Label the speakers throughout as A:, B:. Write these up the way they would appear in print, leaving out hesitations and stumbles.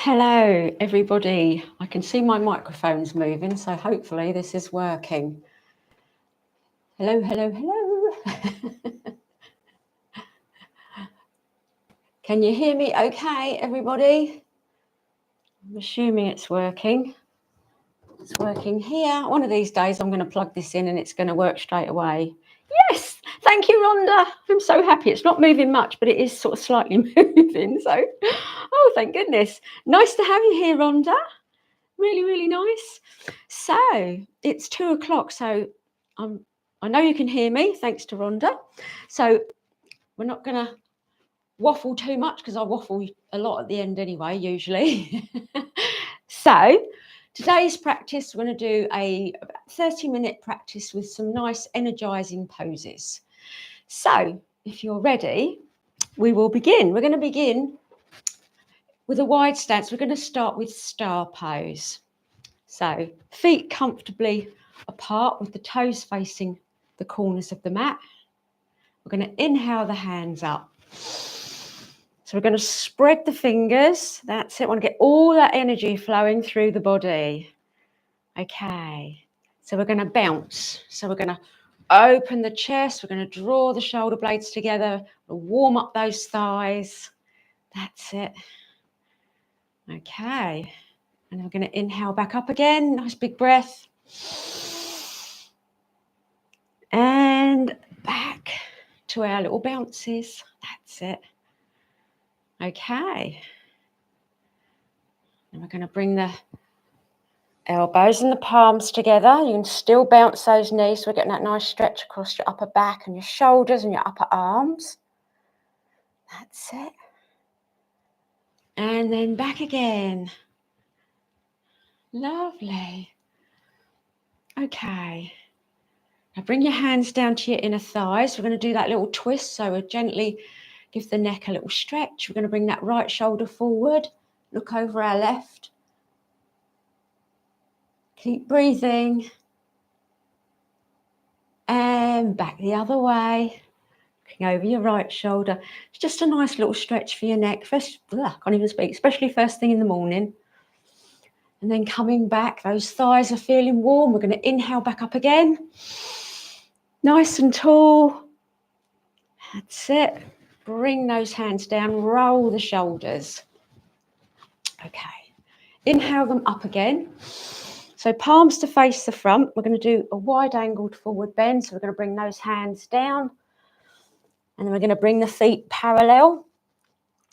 A: Hello, everybody. I can see my microphone's moving, so hopefully this is working. Hello, hello, hello. Can you hear me okay, everybody? I'm assuming it's working. It's working here. One of these days I'm going to plug this in and it's going to work straight away. Yes, thank you, Rhonda. I'm so happy. It's not moving much, but it is sort of slightly moving. So, oh, thank goodness. Nice to have you here, Rhonda. Really, really nice. So it's 2 o'clock. So I know you can hear me, thanks to Rhonda. So we're not going to waffle too much because I waffle a lot at the end anyway, usually. So today's practice, we're going to do a 30-minute practice with some nice energizing poses. So if you're ready, we will begin. We're going to begin with a wide stance. We're going to start with star pose. So feet comfortably apart with the toes facing the corners of the mat. We're going to inhale the hands up. So we're going to spread the fingers. That's it. I want to get all that energy flowing through the body. Okay. So we're going to bounce. So we're going to open the chest. We're going to draw the shoulder blades together. We'll warm up those thighs. That's it. Okay. And we're going to inhale back up again. Nice big breath. And back to our little bounces. That's it. Okay. And we're going to bring the elbows and the palms together. You can still bounce those knees. So we're getting that nice stretch across your upper back and your shoulders and your upper arms. That's it. And then back again. Lovely. Okay. Now bring your hands down to your inner thighs. We're going to do that little twist. So we'll gently give the neck a little stretch. We're going to bring that right shoulder forward. Look over our left. Keep breathing. And back the other way. Looking over your right shoulder. It's just a nice little stretch for your neck. First, I can't even speak, especially first thing in the morning. And then coming back, those thighs are feeling warm. We're going to inhale back up again. Nice and tall. That's it. Bring those hands down. Roll the shoulders. Okay. Inhale them up again. So palms to face the front. We're going to do a wide angled forward bend. So we're going to bring those hands down. And then we're going to bring the feet parallel.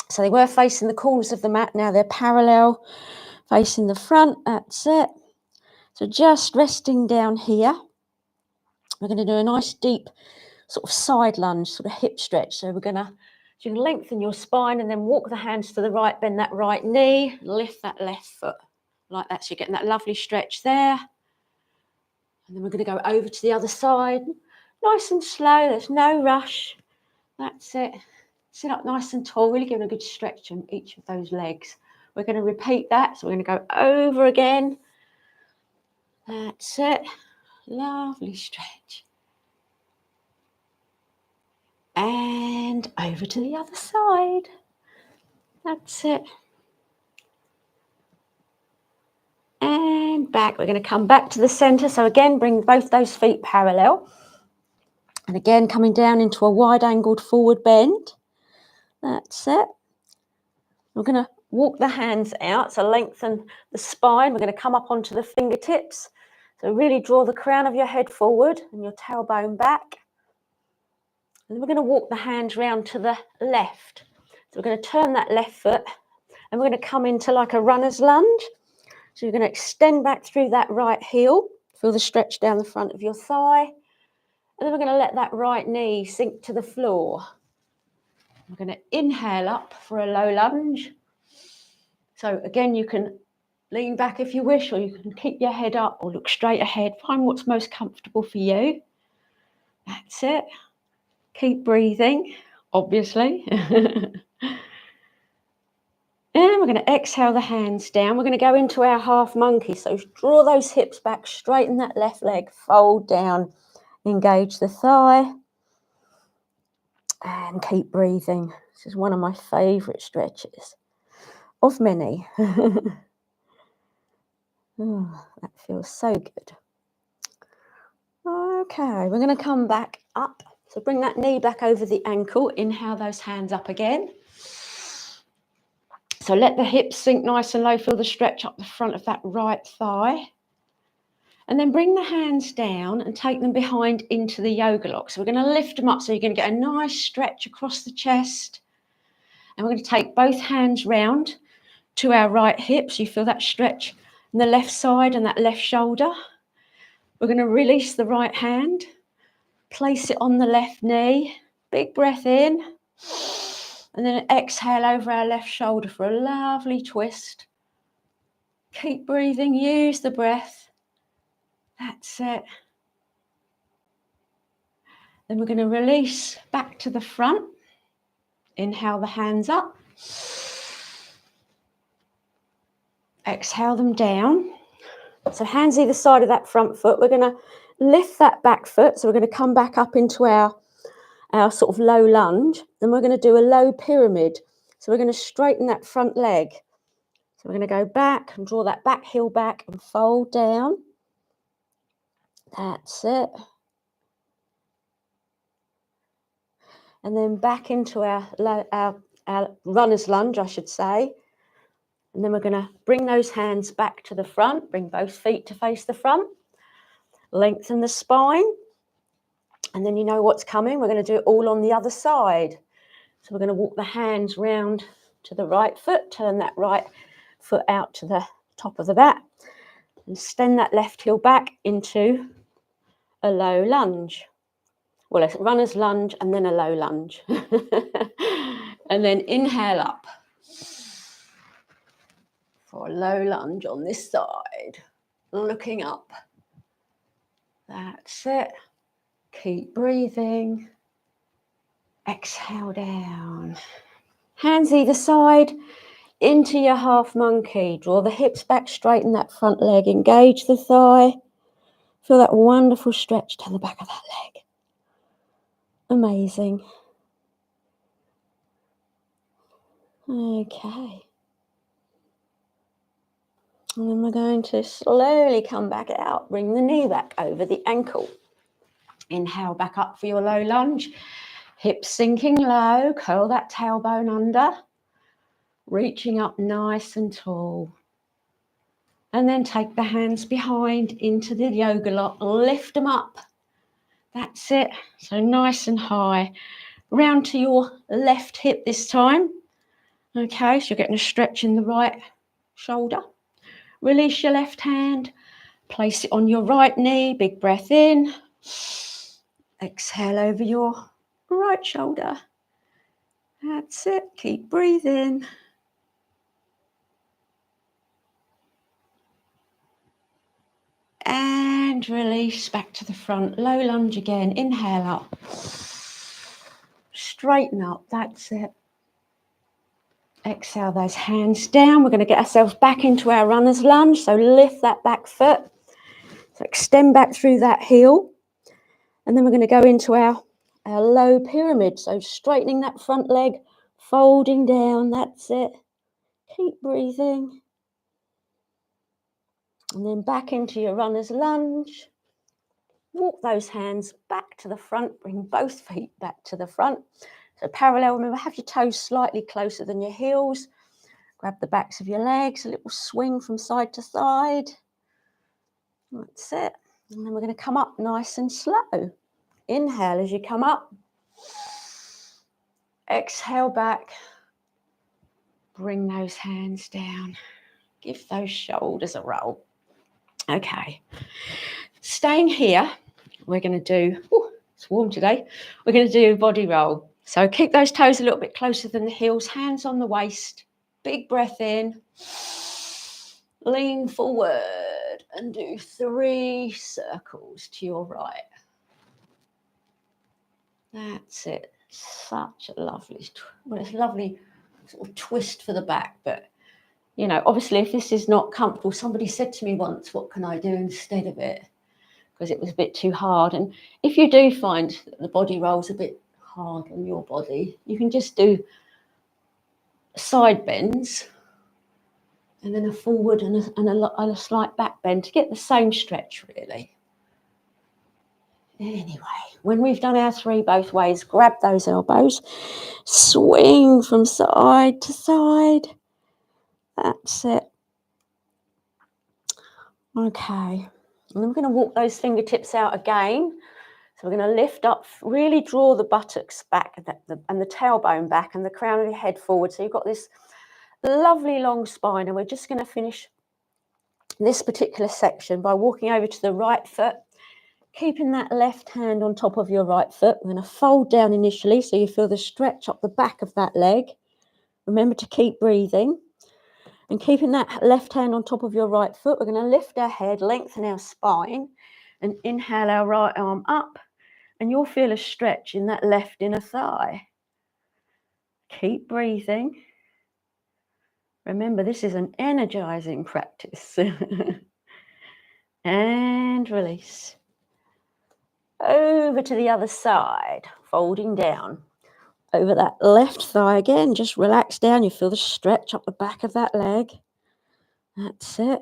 A: So they were facing the corners of the mat. Now they're parallel, facing the front. That's it. So just resting down here. We're going to do a nice deep sort of side lunge, sort of hip stretch. So we're going to, you can lengthen your spine and then walk the hands to the right, bend that right knee, lift that left foot like that. So you're getting that lovely stretch there. And then we're going to go over to the other side. Nice and slow. There's no rush. That's it. Sit up nice and tall, really giving a good stretch on each of those legs. We're going to repeat that. So we're going to go over again. That's it. Lovely stretch. And over to the other side. That's it. And back. We're going to come back to the center. So again, bring both those feet parallel. And again, coming down into a wide angled forward bend. That's it. We're going to walk the hands out. So lengthen the spine. We're going to come up onto the fingertips. So really draw the crown of your head forward and your tailbone back. And then we're going to walk the hands round to the left. So we're going to turn that left foot and we're going to come into like a runner's lunge. So you're going to extend back through that right heel. Feel the stretch down the front of your thigh. And then we're going to let that right knee sink to the floor. We're going to inhale up for a low lunge. So again, you can lean back if you wish, or you can keep your head up or look straight ahead. Find what's most comfortable for you. That's it. Keep breathing, obviously. And we're going to exhale the hands down. We're going to go into our half monkey. So draw those hips back, straighten that left leg, fold down, engage the thigh. And keep breathing. This is one of my favourite stretches. of many. Oh, that feels so good. Okay, we're going to come back up. So bring that knee back over the ankle. Inhale those hands up again. So let the hips sink nice and low. Feel the stretch up the front of that right thigh. And then bring the hands down and take them behind into the yoga lock. So we're going to lift them up so you're going to get a nice stretch across the chest. And we're going to take both hands round to our right hip. So you feel that stretch on the left side and that left shoulder. We're going to release the right hand. Place it on the left knee. Big breath in. And then exhale over our left shoulder for a lovely twist. Keep breathing. Use the breath. That's it. Then we're going to release back to the front. Inhale the hands up. Exhale them down. So hands either side of that front foot. We're going to lift that back foot. So we're going to come back up into our sort of low lunge. Then we're going to do a low pyramid. So we're going to straighten that front leg. So we're going to go back and draw that back heel back and fold down. That's it. And then back into our runner's lunge, I should say. And then we're going to bring those hands back to the front. Bring both feet to face the front. Lengthen the spine. And then you know what's coming. We're going to do it all on the other side. So we're going to walk the hands round to the right foot. Turn that right foot out to the top of the mat. And extend that left heel back into a low lunge. Well, it's runner's lunge and then a low lunge. And then inhale up for a low lunge on this side. Looking up. That's it. Keep breathing. Exhale down. Hands either side into your half monkey. Draw the hips back, straighten that front leg. Engage the thigh. Feel that wonderful stretch down the back of that leg. Amazing. Okay. And then we're going to slowly come back out. Bring the knee back over the ankle. Inhale back up for your low lunge. Hips sinking low. Curl that tailbone under. Reaching up nice and tall. And then take the hands behind into the yoga lock. Lift them up. That's it. So nice and high. Round to your left hip this time. Okay, so you're getting a stretch in the right shoulder. Release your left hand. Place it on your right knee. Big breath in. Exhale over your right shoulder. That's it. Keep breathing. And release back to the front. Low lunge again. Inhale up. Straighten up. That's it. Exhale those hands down. We're going to get ourselves back into our runner's lunge. So lift that back foot. So extend back through that heel. And then we're going to go into our low pyramid. So straightening that front leg, folding down. That's it. Keep breathing. And then back into your runner's lunge. Walk those hands back to the front. Bring both feet back to the front. So parallel, remember, have your toes slightly closer than your heels. Grab the backs of your legs, a little swing from side to side. That's it. And then we're going to come up nice and slow. Inhale as you come up. Exhale back. Bring those hands down. Give those shoulders a roll. Okay. Staying here, we're going to do, it's warm today, we're going to do a body roll. So keep those toes a little bit closer than the heels, hands on the waist, big breath in, lean forward and do 3 circles to your right. That's it. Such a lovely, well, it's a lovely sort of twist for the back, but you know, obviously if this is not comfortable, somebody said to me once, what can I do instead of it? Because it was a bit too hard. And if you do find that the body roll's a bit hard on your body, you can just do side bends And then a forward and a slight back bend to get the same stretch, really. Anyway, when we've done our 3 both ways, grab those elbows, swing from side to side. That's it. Okay. And then we're going to walk those fingertips out again. So we're going to lift up, really draw the buttocks back and the tailbone back and the crown of your head forward. So you've got this lovely long spine, and we're just going to finish this particular section by walking over to the right foot, keeping that left hand on top of your right foot. We're going to fold down initially so you feel the stretch up the back of that leg. Remember to keep breathing. And keeping that left hand on top of your right foot, we're going to lift our head, lengthen our spine, and inhale our right arm up. And you'll feel a stretch in that left inner thigh. Keep breathing. Remember, this is an energizing practice. And release. Over to the other side, folding down. Over that left thigh again, just relax down. You feel the stretch up the back of that leg. That's it.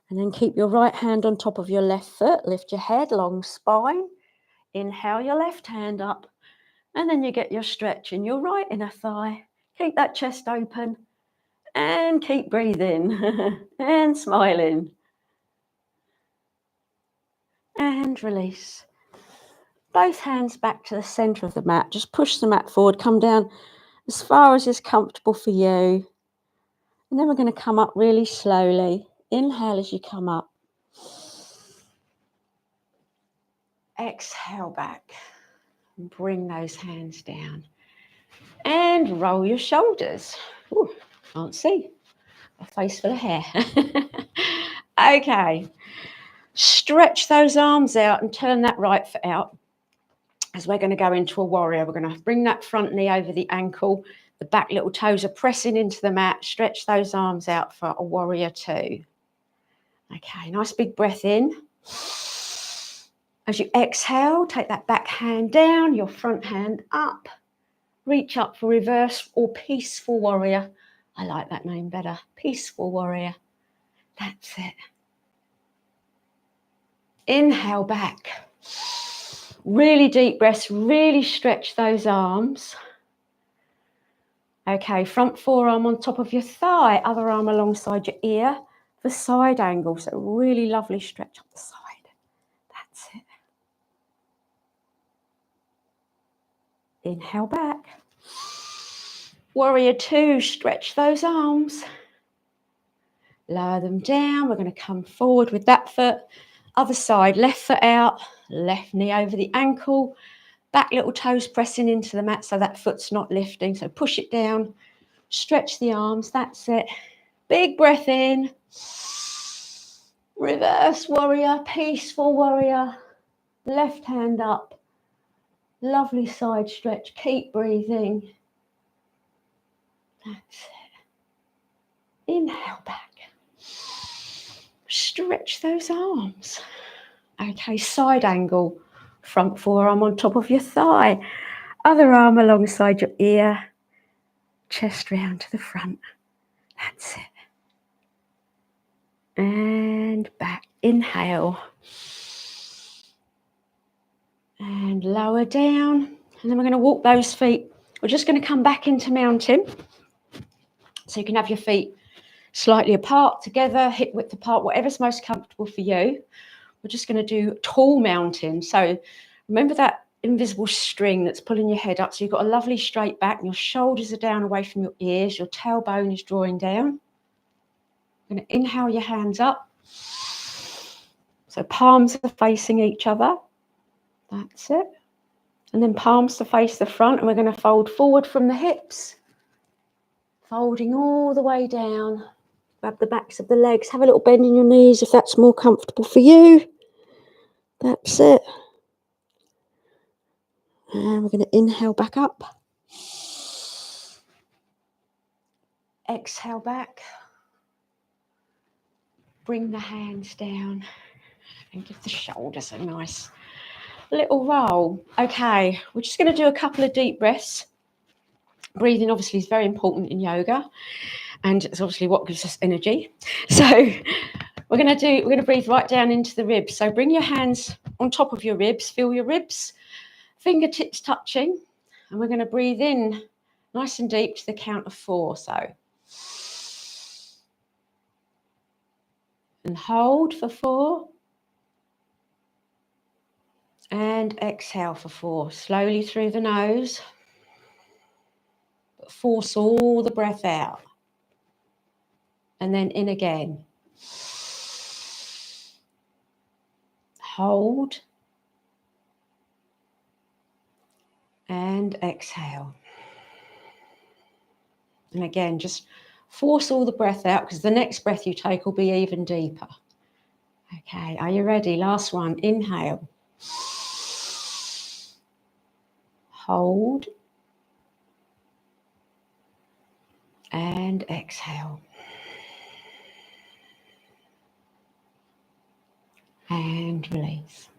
A: And then keep your right hand on top of your left foot. Lift your head, long spine. Inhale your left hand up. And then you get your stretch in your right inner thigh. Keep that chest open. And keep breathing. And smiling. And release. Both hands back to the center of the mat. Just push the mat forward. Come down as far as is comfortable for you. And then we're going to come up really slowly. Inhale as you come up. Exhale back. And bring those hands down. And roll your shoulders. Ooh, can't see. A face full of hair. Okay. Stretch those arms out and turn that right foot out. As we're going to go into a warrior, we're going to bring that front knee over the ankle. The back little toes are pressing into the mat. Stretch those arms out for a warrior 2. Okay, nice big breath in. As you exhale, take that back hand down, your front hand up. Reach up for reverse or peaceful warrior. I like that name better. Peaceful warrior. That's it. Inhale back. Really deep breaths. Really stretch those arms. Okay, front forearm on top of your thigh. Other arm alongside your ear for side angle. So really lovely stretch up the side. That's it. Inhale back. Warrior 2, stretch those arms. Lower them down. We're going to come forward with that foot. Other side, left foot out, left knee over the ankle. Back little toes pressing into the mat so that foot's not lifting. So push it down. Stretch the arms. That's it. Big breath in. Reverse warrior, peaceful warrior. Left hand up. Lovely side stretch. Keep breathing. That's it. Inhale back. Stretch those arms. Okay, side angle. Front forearm on top of your thigh. Other arm alongside your ear. Chest round to the front. That's it. And back. Inhale. And lower down. And then we're going to walk those feet. We're just going to come back into mountain. So you can have your feet slightly apart, together, hip width apart, whatever's most comfortable for you. We're just going to do tall mountain. So remember that invisible string that's pulling your head up. So you've got a lovely straight back and your shoulders are down away from your ears. Your tailbone is drawing down. You're going to inhale your hands up. So palms are facing each other. That's it. And then palms to face the front. And we're going to fold forward from the hips. Folding all the way down. Grab the backs of the legs. Have a little bend in your knees if that's more comfortable for you. That's it. And we're going to inhale back up. Exhale back. Bring the hands down. And give the shoulders a nice little roll. Okay, we're just going to do a couple of deep breaths. Breathing obviously is very important in yoga. and it's obviously what gives us energy. So we're going to breathe right down into the ribs. So bring your hands on top of your ribs, feel your ribs, fingertips touching, and we're going to breathe in nice and deep to the count of 4. So, and hold for 4, and exhale for 4, slowly through the nose, but force all the breath out, and then in again. Hold and exhale. And again, just force all the breath out, because the next breath you take will be even deeper. Okay, are you ready? Last one. Inhale. Hold. And exhale. And release.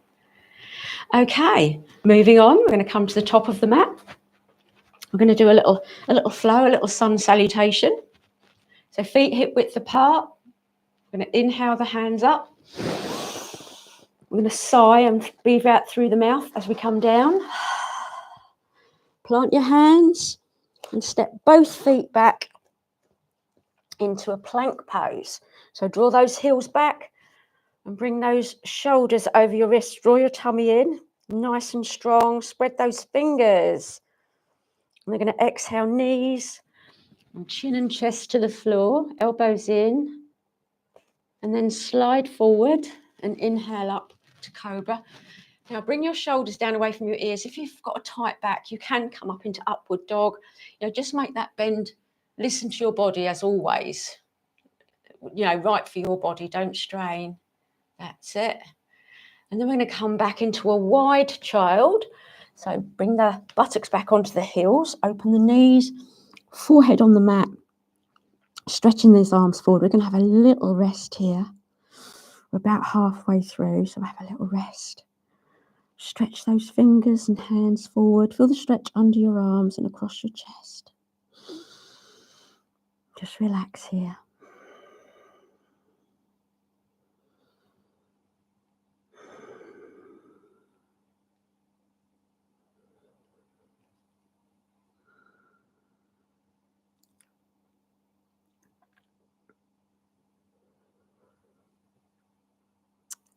A: Okay, moving on, we're going to come to the top of the mat. We're going to do a little flow, a little sun salutation. So feet hip width apart. We're going to inhale the hands up. We're going to sigh and breathe out through the mouth as we come down. Plant your hands and step both feet back into a plank pose. So draw those heels back and bring those shoulders over your wrists. Draw your tummy in, nice and strong. Spread those fingers. And we're going to exhale, knees and chin and chest to the floor, elbows in, and then slide forward and inhale up to cobra. Now bring your shoulders down away from your ears. If you've got a tight back, you can come up into upward dog. Just make that bend. Listen to your body as always. Right for your body. Don't strain. That's it. And then we're going to come back into a wide child. So bring the buttocks back onto the heels. Open the knees. Forehead on the mat. Stretching these arms forward. We're going to have a little rest here. We're about halfway through, so have a little rest. Stretch those fingers and hands forward. Feel the stretch under your arms and across your chest. Just relax here.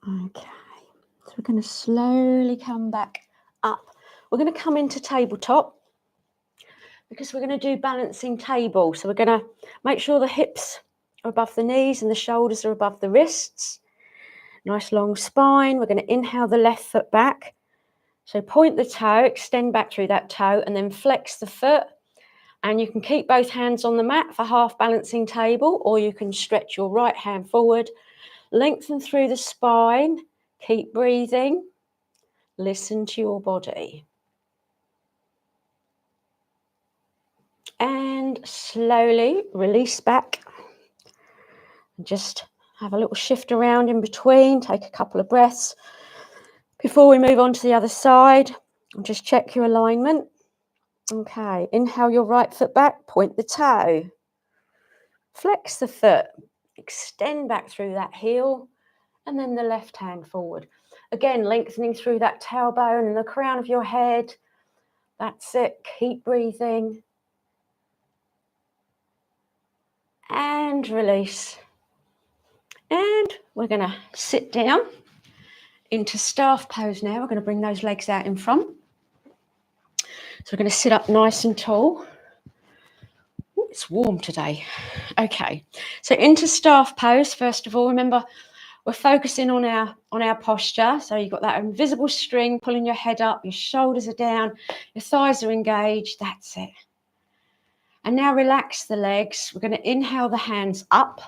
A: Okay, so we're going to slowly come back up. We're going to come into tabletop because we're going to do balancing table. So we're going to make sure the hips are above the knees and the shoulders are above the wrists. Nice long spine. We're going to inhale the left foot back. So point the toe, extend back through that toe, and then flex the foot. And you can keep both hands on the mat for half balancing table, or you can stretch your right hand forward. Lengthen through the spine. Keep breathing. Listen to your body. And slowly release back. Just have a little shift around in between. Take a couple of breaths. Before we move on to the other side, just check your alignment. Okay, inhale your right foot back. Point the toe. Flex the foot. Extend back through that heel. And then the left hand forward. Again, lengthening through that tailbone and the crown of your head. That's it. Keep breathing. And release. And we're going to sit down into staff pose now. We're going to bring those legs out in front. So we're going to sit up nice and tall. Ooh, it's warm today. Okay, so into staff pose. First of all, remember, we're focusing on our posture. So you've got that invisible string pulling your head up, your shoulders are down, your thighs are engaged. That's it. And now relax the legs. We're going to inhale the hands up.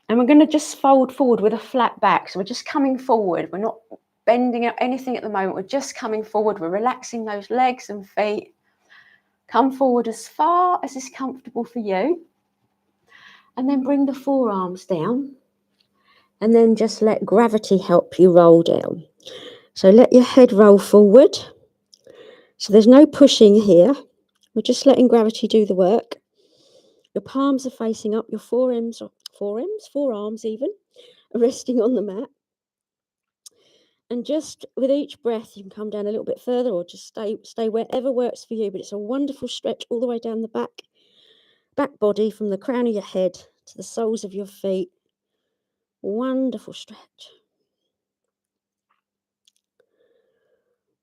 A: And we're going to just fold forward with a flat back. So we're just coming forward. We're not bending up anything at the moment. We're just coming forward. We're relaxing those legs and feet. Come forward as far as is comfortable for you. And then bring the forearms down. And then just let gravity help you roll down. So let your head roll forward. So there's no pushing here. We're just letting gravity do the work. Your palms are facing up, your forearms even, are resting on the mat. And just with each breath, you can come down a little bit further or just stay wherever works for you. But it's a wonderful stretch all the way down the back body, from the crown of your head to the soles of your feet. Wonderful stretch.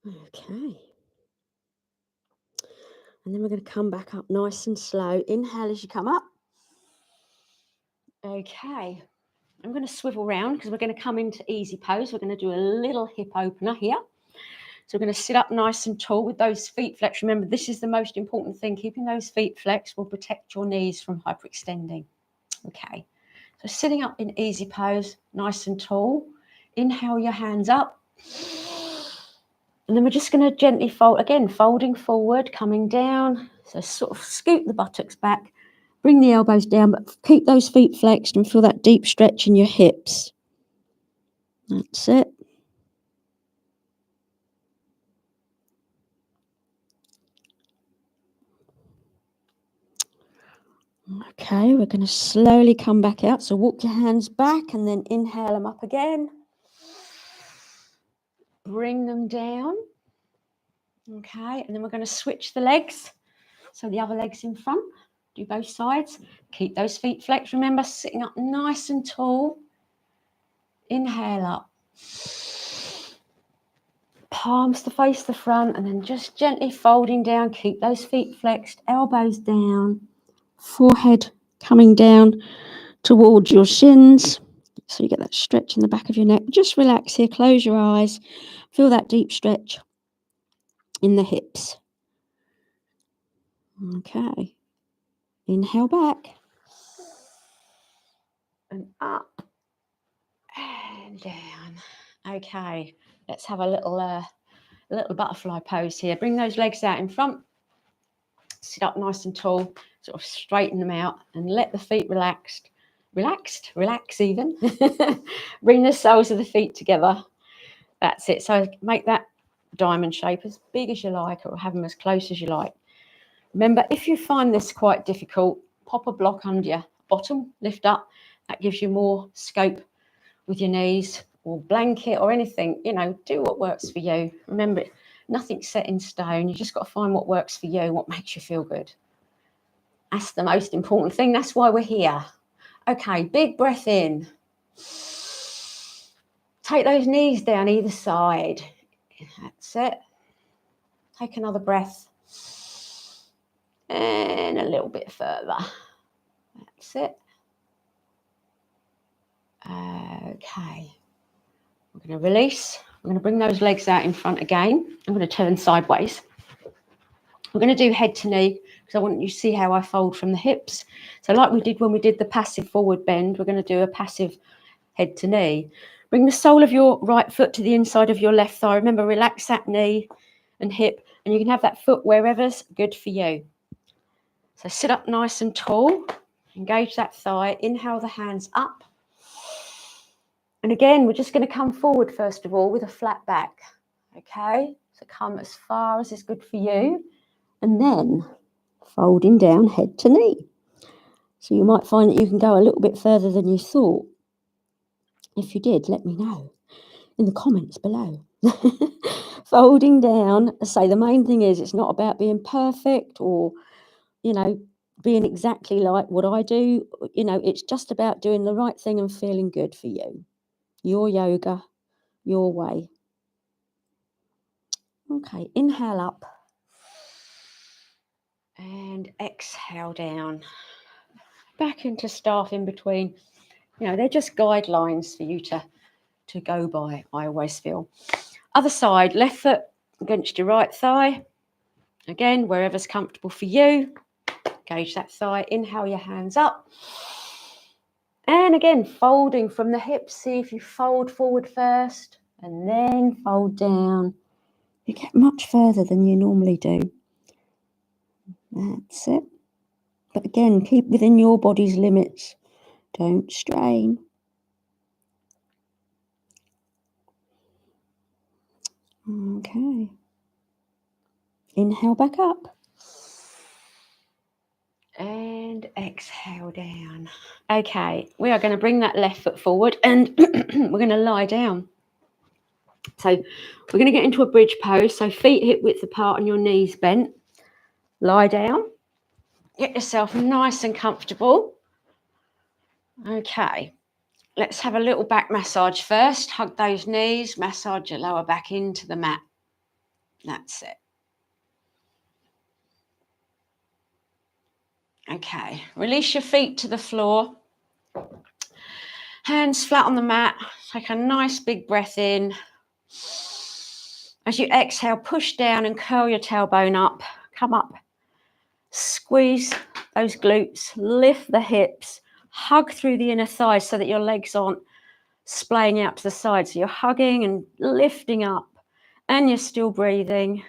A: Okay. And then we're going to come back up nice and slow. Inhale as you come up. Okay. I'm going to swivel round because we're going to come into easy pose. We're going to do a little hip opener here. So we're going to sit up nice and tall with those feet flexed. Remember, this is the most important thing. Keeping those feet flexed will protect your knees from hyperextending. Okay. So sitting up in easy pose, nice and tall. Inhale your hands up. And then we're just going to gently fold, again, folding forward, coming down. So sort of scoot the buttocks back. Bring the elbows down, but keep those feet flexed and feel that deep stretch in your hips. That's it. Okay, we're going to slowly come back out. So walk your hands back and then inhale them up again. Bring them down. Okay, and then we're going to switch the legs. So the other leg's in front. Do both sides. Keep those feet flexed. Remember, sitting up nice and tall. Inhale up. Palms to face the front, and then just gently folding down. Keep those feet flexed. Elbows down. Forehead coming down towards your shins. So you get that stretch in the back of your neck. Just relax here. Close your eyes. Feel that deep stretch in the hips. Okay. Inhale back. And up. And down. Okay. Let's have a little butterfly pose here. Bring those legs out in front. Sit up nice and tall. Sort of straighten them out and let the feet relax even. Bring the soles of the feet together. That's it. So make that diamond shape as big as you like, or have them as close as you like. Remember, if you find this quite difficult, pop a block under your bottom, lift up. That gives you more scope with your knees, or blanket or anything. Do what works for you. Remember, nothing's set in stone. You just got to find what works for you, what makes you feel good. That's the most important thing. That's why we're here. Okay, big breath in. Take those knees down either side. That's it. Take another breath. And a little bit further. That's it. Okay. We're going to release. I'm going to bring those legs out in front again. I'm going to turn sideways. We're going to do head to knee because I want you to see how I fold from the hips. So like we did when we did the passive forward bend, we're going to do a passive head to knee. Bring the sole of your right foot to the inside of your left thigh. Remember, relax that knee and hip, and you can have that foot wherever's good for you. So sit up nice and tall. Engage that thigh. Inhale the hands up. And again, we're just going to come forward first of all with a flat back. Okay? So come as far as is good for you. And then folding down head to knee. So you might find that you can go a little bit further than you thought. If you did, let me know in the comments below. Folding down. Say the main thing is it's not about being perfect or, being exactly like what I do. It's just about doing the right thing and feeling good for you. Your yoga, your way. Okay, inhale up. And exhale down. Back into staff in between. They're just guidelines for you to go by, I always feel. Other side, left foot against your right thigh. Again, wherever's comfortable for you. Engage that thigh. Inhale your hands up. And again, folding from the hips. See if you fold forward first and then fold down. You get much further than you normally do. That's it. But again, keep within your body's limits. Don't strain. Okay. Inhale back up. And exhale. exhale down. Okay, we are going to bring that left foot forward and we're going to lie down. So we're going to get into a bridge pose. So feet hip width apart and your knees bent. Lie down. Get yourself nice and comfortable. Okay, let's have a little back massage first. Hug those knees, massage your lower back into the mat. That's it. Okay, release your feet to the floor. Hands flat on the mat. Take a nice big breath in. As you exhale, push down and curl your tailbone up. Come up. Squeeze those glutes. Lift the hips. Hug through the inner thighs so that your legs aren't splaying out to the side. So you're hugging and lifting up. And you're still breathing.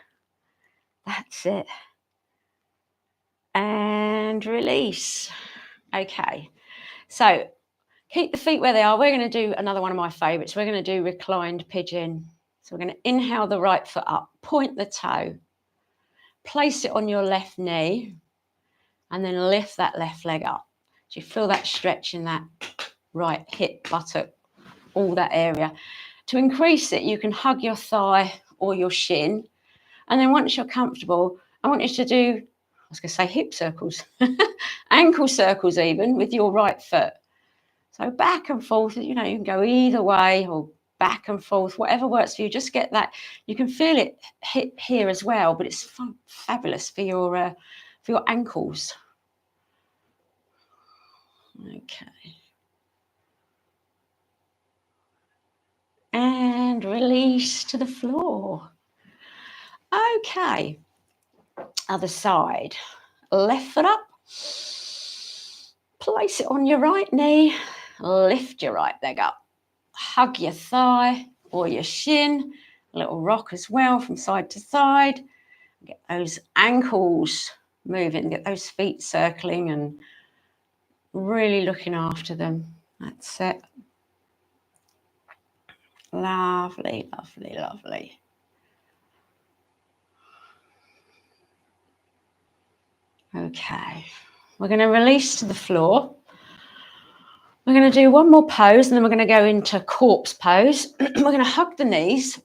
A: That's it. And release. Okay. So keep the feet where they are. We're going to do another one of my favorites. We're going to do reclined pigeon. So we're going to inhale the right foot up, point the toe, place it on your left knee, and then lift that left leg up. So you feel that stretch in that right hip, buttock, all that area. To increase it, you can hug your thigh or your shin. And then once you're comfortable, I want you to do, I was going to say hip circles, ankle circles even with your right foot. So back and forth, you know, you can go either way or back and forth, whatever works for you. Just get that. You can feel it hit here as well, but it's fabulous for your ankles. Okay. And release to the floor. Okay. Other side. Left foot up. Place it on your right knee. Lift your right leg up. Hug your thigh or your shin. A little rock as well from side to side. Get those ankles moving. Get those feet circling and really looking after them. That's it. Lovely, lovely, lovely. Okay. We're going to release to the floor. We're going to do one more pose and then we're going to go into corpse pose. We're going to hug the knees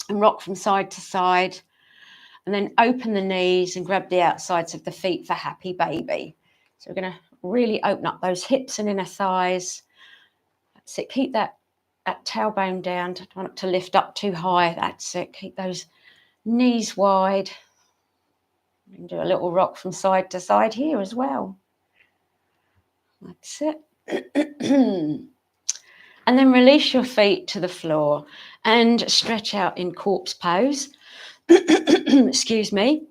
A: and rock from side to side and then open the knees and grab the outsides of the feet for happy baby. So we're going to really open up those hips and inner thighs. That's it. Keep that tailbone down. Don't want it to lift up too high. That's it. Keep those knees wide. You can do a little rock from side to side here as well. That's it. And then release your feet to the floor and stretch out in corpse pose. Excuse me.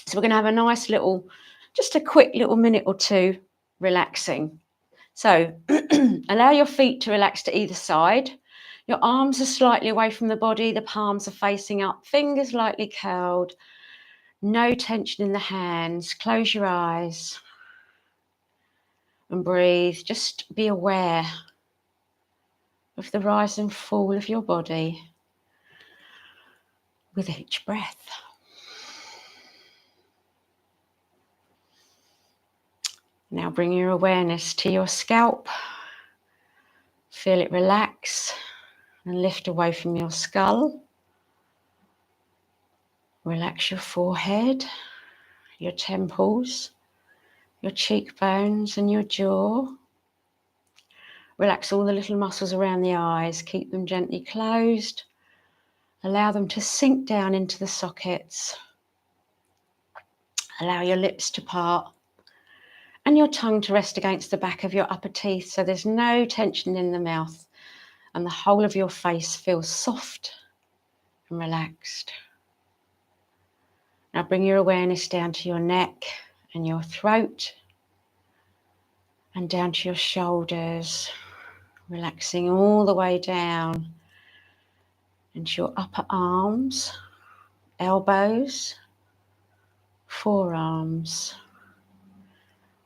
A: So we're going to have a nice little, just a quick little minute or two relaxing. So allow your feet to relax to either side. Your arms are slightly away from the body. The palms are facing up, fingers lightly curled. No tension in the hands. Close your eyes and breathe. Just be aware of the rise and fall of your body with each breath. Now bring your awareness to your scalp. Feel it relax and lift away from your skull. Relax your forehead, your temples, your cheekbones and your jaw. Relax all the little muscles around the eyes. Keep them gently closed. Allow them to sink down into the sockets. Allow your lips to part and your tongue to rest against the back of your upper teeth so there's no tension in the mouth and the whole of your face feels soft and relaxed. Now bring your awareness down to your neck and your throat and down to your shoulders, relaxing all the way down into your upper arms, elbows, forearms,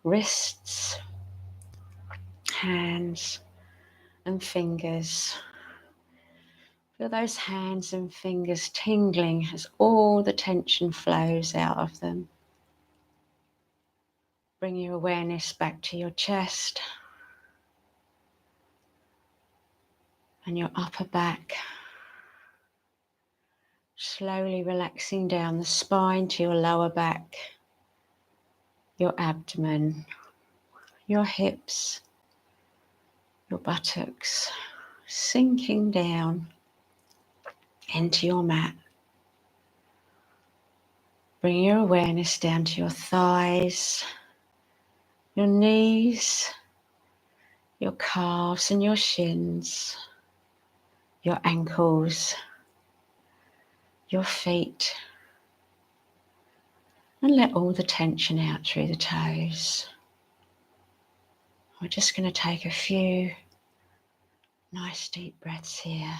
A: wrists, hands and fingers. Feel those hands and fingers tingling as all the tension flows out of them. Bring your awareness back to your chest and your upper back. Slowly relaxing down the spine to your lower back, your abdomen, your hips, your buttocks, sinking down into your mat. Bring your awareness down to your thighs, your knees, your calves and your shins, your ankles, your feet, and let all the tension out through the toes. We're just going to take a few nice deep breaths here.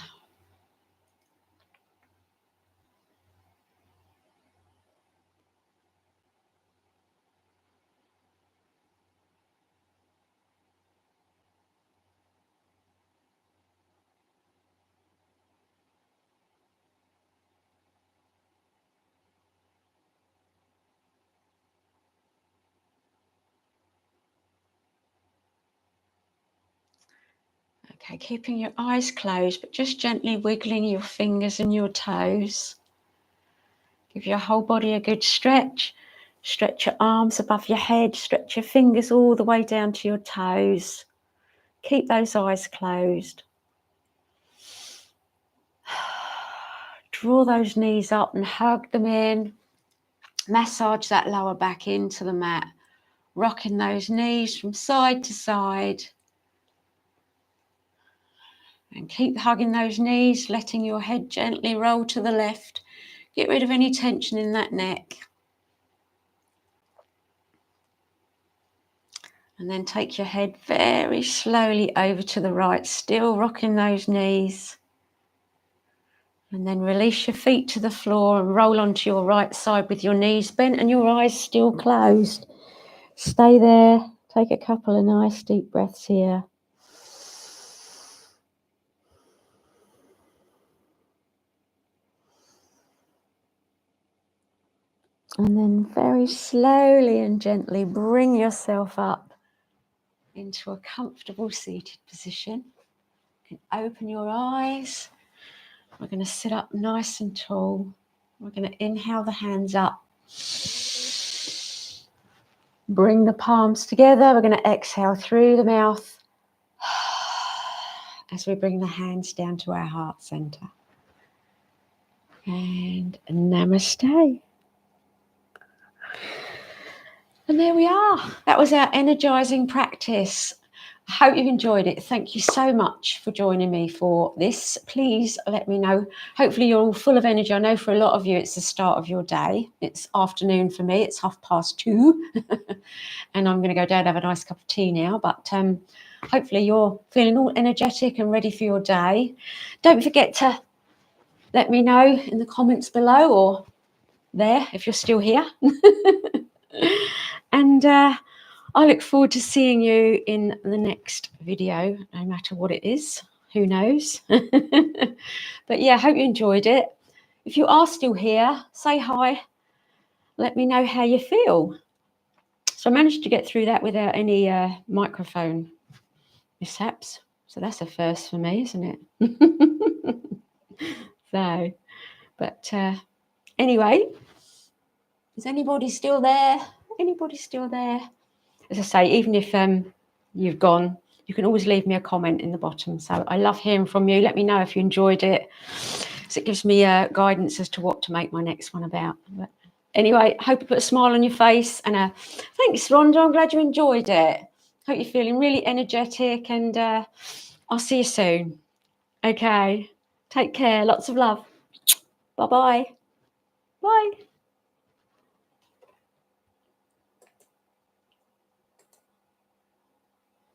A: Okay, keeping your eyes closed, but just gently wiggling your fingers and your toes. Give your whole body a good stretch. Stretch your arms above your head, stretch your fingers all the way down to your toes. Keep those eyes closed. Draw those knees up and hug them in. Massage that lower back into the mat. Rocking those knees from side to side. And keep hugging those knees, letting your head gently roll to the left. Get rid of any tension in that neck. And then take your head very slowly over to the right, still rocking those knees. And then release your feet to the floor and roll onto your right side with your knees bent and your eyes still closed. Stay there. Take a couple of nice deep breaths here. And then very slowly and gently bring yourself up into a comfortable seated position. You can open your eyes. We're going to sit up nice and tall. We're going to inhale the hands up. Bring the palms together. We're going to exhale through the mouth as we bring the hands down to our heart center. And namaste. And there we are. That was our energizing practice. I hope you've enjoyed it. Thank you so much for joining me for this. Please let me know. Hopefully you're all full of energy. I know for a lot of you it's the start of your day. It's afternoon for me. It's 2:30. And I'm going to go down and have a nice cup of tea now. But hopefully you're feeling all energetic and ready for your day. Don't forget to let me know in the comments below or there if you're still here. And I look forward to seeing you in the next video, no matter what it is. Who knows? But yeah, I hope you enjoyed it. If you are still here, say hi. Let me know how you feel. So I managed to get through that without any microphone mishaps. So that's a first for me, isn't it? So, but anyway, is anybody still there? Anybody still there? As I say, even if you've gone, you can always leave me a comment in the bottom. So I love hearing from you. Let me know if you enjoyed it. So it gives me guidance as to what to make my next one about. But anyway, hope you put a smile on your face. And thanks, Rhonda. I'm glad you enjoyed it. Hope you're feeling really energetic. And I'll see you soon. Okay. Take care. Lots of love. Bye-bye. Bye.